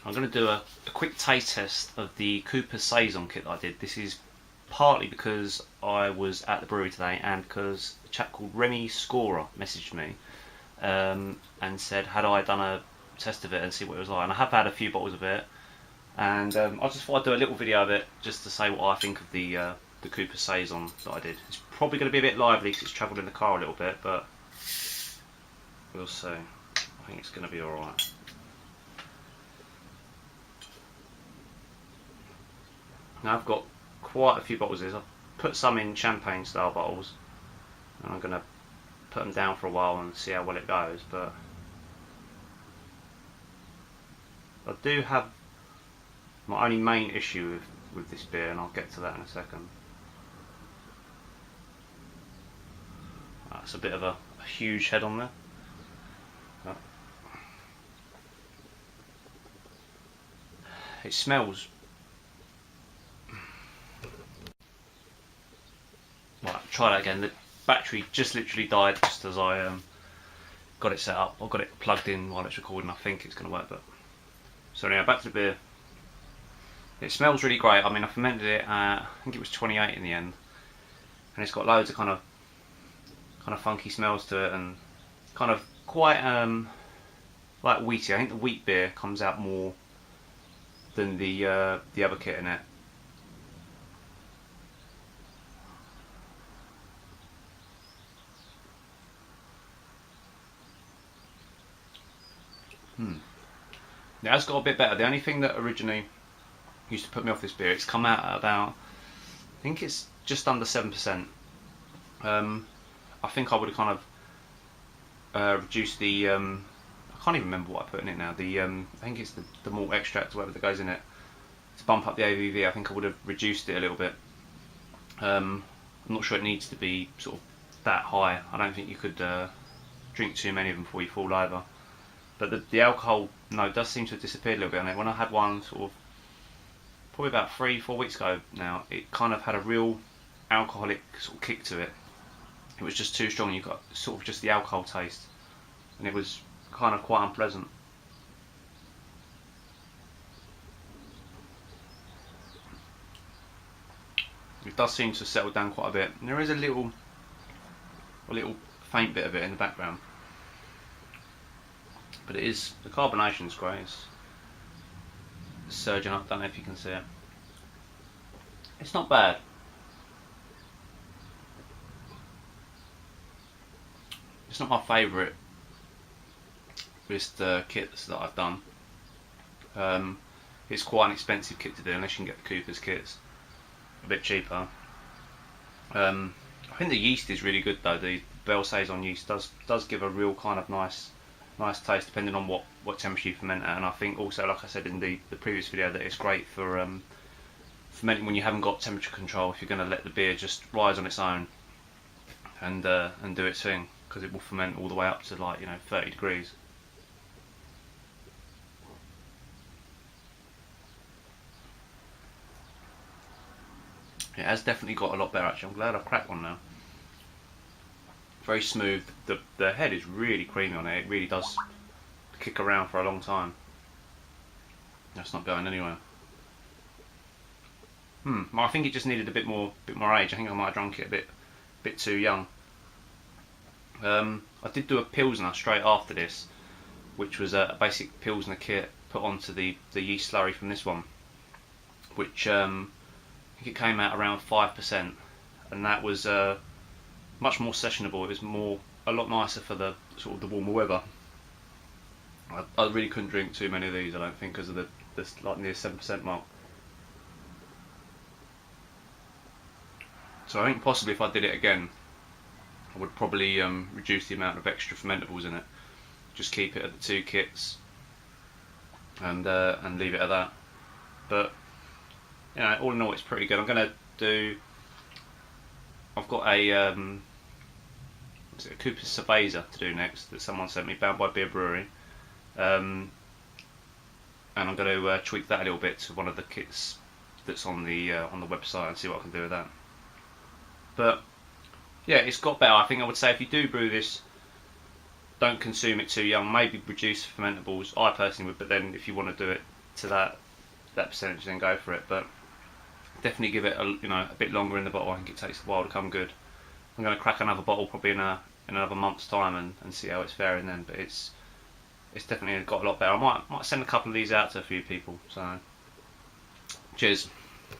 I'm going to do a quick taste test of the Cooper Saison kit that I did. This is partly because I was at the brewery today and because a chap called Remy Scorer messaged me and said had I done a test of it and see what it was like. And I have had a few bottles of it, and I just thought I'd do a little video of it just to say what I think of the Cooper Saison that I did. It's probably going to be a bit lively because it's travelled in the car a little bit, but we'll see. I think it's going to be alright. Now I've got quite a few bottles of this. I've put some in champagne style bottles and I'm going to put them down for a while and see how well it goes, but I do have my only main issue with this beer, and I'll get to that in a second. That's a bit of a huge head on there. It smells. Right, try that again. The battery just literally died just as I got it set up. I've got it plugged in while it's recording. I think it's going to work, but so anyway, back to the beer. It smells really great. I mean, I fermented it at, I think it was 28 in the end, and it's got loads of kind of funky smells to it, and kind of quite like wheaty. I think the wheat beer comes out more than the other kit in it. It has got a bit better. The only thing that originally used to put me off this beer, it's come out at about, I think it's just under 7%. I think I would have kind of reduced the, I can't even remember what I put in it now, I think it's the malt extract or whatever that goes in it, to bump up the ABV. I think I would have reduced it a little bit. I'm not sure it needs to be sort of that high. I don't think you could drink too many of them before you fall over. But the alcohol note does seem to have disappeared a little bit on it. When I had one sort of probably about 3-4 weeks ago now, it kind of had a real alcoholic sort of kick to it. It was just too strong. You got sort of just the alcohol taste, and it was kind of quite unpleasant. It does seem to have settled down quite a bit. And there is a little faint bit of it in the background. But it is, the carbonation's great. It's surging up, don't know if you can see it. It's not bad. It's not my favourite list kits that I've done. It's quite an expensive kit to do unless you can get the Cooper's kits a bit cheaper. I think the yeast is really good though. The Bell Saison yeast does give a real kind of nice taste depending on what temperature you ferment at, and I think also, like I said in the previous video, that it's great for fermenting when you haven't got temperature control, if you're going to let the beer just rise on its own and do its thing, because it will ferment all the way up to, like, 30 degrees. It has definitely got a lot better actually. I'm glad I've cracked one now. Very smooth. The head is really creamy on it. It really does kick around for a long time. That's not going anywhere. I think it just needed a bit more age. I think I might have drunk it a bit too young. I did do a Pilsner straight after this, which was a basic Pilsner kit put onto the yeast slurry from this one, which I think it came out around 5%, and that was much more sessionable. It was a lot nicer for the sort of the warmer weather. I really couldn't drink too many of these, I don't think, because of the like near 7% mark. So I think possibly if I did it again, I would probably reduce the amount of extra fermentables in it. Just keep it at the 2 kits and leave it at that. But all in all, it's pretty good. I'm gonna do. I've got a Cooper's Saison to do next that someone sent me, bound by Beer Brewery, and I'm going to tweak that a little bit to one of the kits that's on the website and see what I can do with that. But yeah, it's got better. I think I would say if you do brew this, don't consume it too young. Maybe reduce fermentables. I personally would, but then if you want to do it to that percentage, then go for it. But definitely give it a bit longer in the bottle. I think it takes a while to come good. I'm going to crack another bottle probably in another month's time and see how it's faring then. But it's definitely got a lot better. I might send a couple of these out to a few people. So cheers.